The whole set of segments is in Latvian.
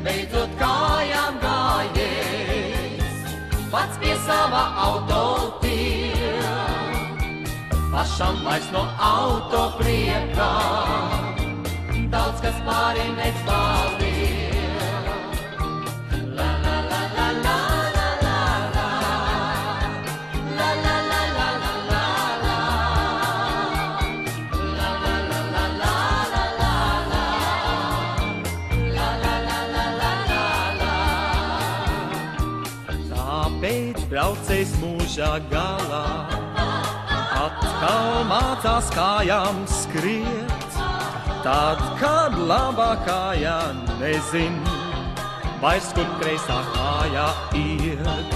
beidzot kājām gājējs, pats pie sava auto tiek, pašam vairs no auto priekā, daudz kas pāri nepaliek. La la la la la la la la, la la la la la la la, la la la la la la la, la la la la la la. Tāpēc braucējs mūžā galā atkal mācās kājām skriet, tad, kad labā kājā nezin, vairs kur kreisā kājā iet.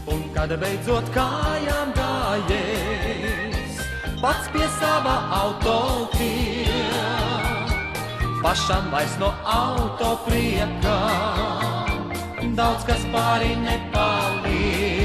Un kad beidzot kājām gājējs, pats pie sava auto tiek, pašam vairs no auto priekā, daudz kas pāri nepaliek.